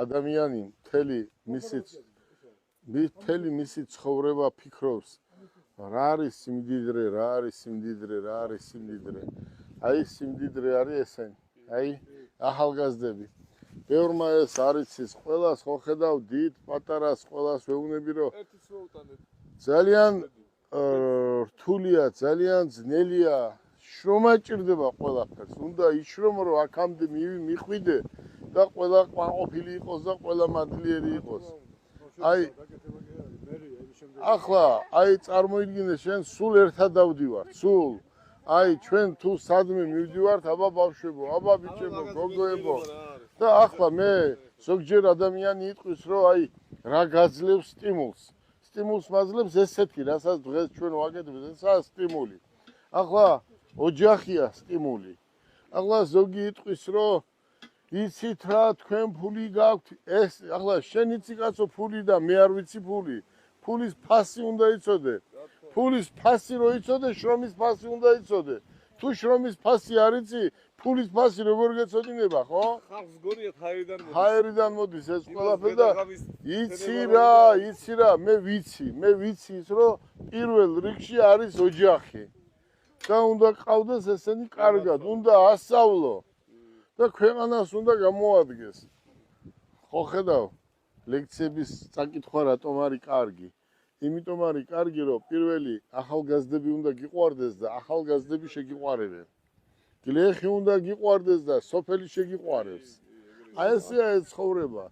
ადამიანი მთელი მისი ცხოვრება ფიქრობს რა არის სიმდიდრე, რა არის სიმდიდრე, რა არის სიმდიდრე. აი სიმდიდრე არის ესენი. აი ახალგაზრდები. ბევრმა ეს არ იცის, ყველას ხო ხედავ დიდ, პატარას, ყველას ვეუბნები რომ ძალიან რთულია, ძალიან ძნელია, შრომა ჭირდება ყველაფერს. უნდა იშრომო რომ აქამდე მიხვიდე და ყველა ყოფილი იყოს და ყველა მადლიერი იყოს. აი ახლა აი წარმოიდგინე შენ სულ ერთად დავდივართ, სულ აი ჩვენ თუ სადმე მივდივართ, აბა ბავშვებო, აბა ბიჭებო, გოგოებო და ახლა მე ზოგჯერ ადამიანი იტყვის რომ აი რა გაძლევს სტიმულს. სტიმულს მაძლევს ესეთი, რასაც დღეს ჩვენ ვაკეთებთ, ესაა სტიმული. ახლა ოჯახია სტიმული. ახლა ზოგი იტყვის რომ იცით რა თქვენ ფული გაქვთ, ეს ახლა შენ იცი კაცო ფული და მე არ ვიცი ფული. ფულის ფასი უნდა იცოდე. ფულის ფასი რო იცოდე, შრომის ფასი უნდა იცოდე. თუ შრომის ფასი არ იცი, ფულის ფასი როგორ გეცოდინება, ხო? ხალხს გონიათ ჰაერიდან მოდის ეს ყველაფერი და იცი რა, მე ვიცი ის რომ პირველ რიგში არის ოჯახი. და უნდა ყავდეს ესენი კარგად, უნდა ასწავლო და ქვეყანას უნდა გამოადგეს. ხო ხედავ, ლექციების წაკითხვა რატომ არის კარგი? იმიტომ არის კარგი, რომ პირველი ახალგაზრდები უნდა გიყვარდეს და ახალგაზრდები შეგიყვარებენ. გლეხი უნდა გიყვარდეს და სოფელი შეგიყვარებს. აი ესეა ეს ცხოვრება.